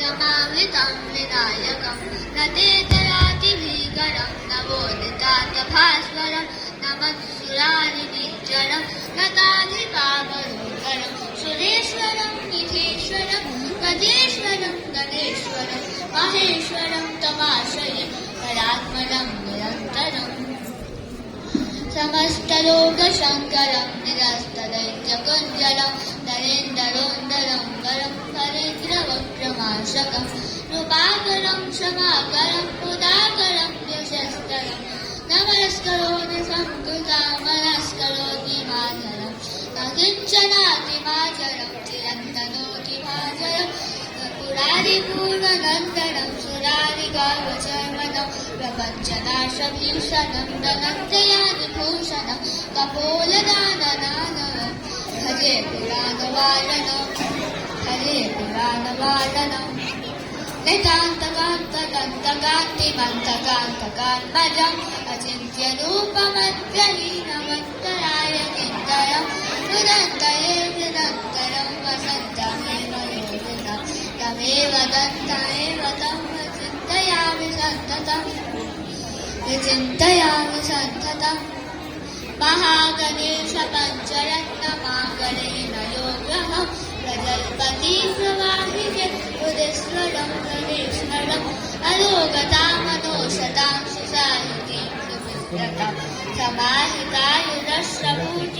नमामृतं विनायकं नतेतरातिभीकरं नवोदितातभास्वरं नमः सुरारिनिर्जरं नताधिपावरोधरं सुरेश्वरं निधीश्वरं गजेश्वरं गणेश्वरं महेश्वरं तमाश्रये परात्मनं निरन्तरम् समस्तलोकशङ्करं निरस्तदैत्यकुञ्जलं नरेन्द्रोन्दरं वरं हरेन्द्रवक्रमाशकं कृपाकरं क्षमाकरं मुदाकरं यशस्तरं नमस्करोमि संकृता मनस्करोति मातरं न किञ्चनातिमाचरं चिरन्तनोति माचरं पुरारिपूर्णनन्दनं सुरारिगर्वचर्मणं प्रपञ्चनाशभीषणं धनञ्जयादिभूषणं कपोलदानदानवं भजे पुराणवारणं हरे पुराणवारणं नितान्तकान्तदन्तकान्तिमन्तकान्तकान्मजम् अचिन्त्यरूपमत्यहीनमन्तराय चिन्तयं हृदन्तये हृदन्तरं वसन्तमेव योगिनं तमेव दन्तमेव तं विचिन्तयामि सन्ततं महागणेश पञ्चरत्नमाकरेण योग्रहं प्रजल्पति प्रवाहिके उदिस्वरं गणेश्वरम् अलोकतामनोषतां सुसायुधीं सुविस्तृतं समाहितायुरश्रभूत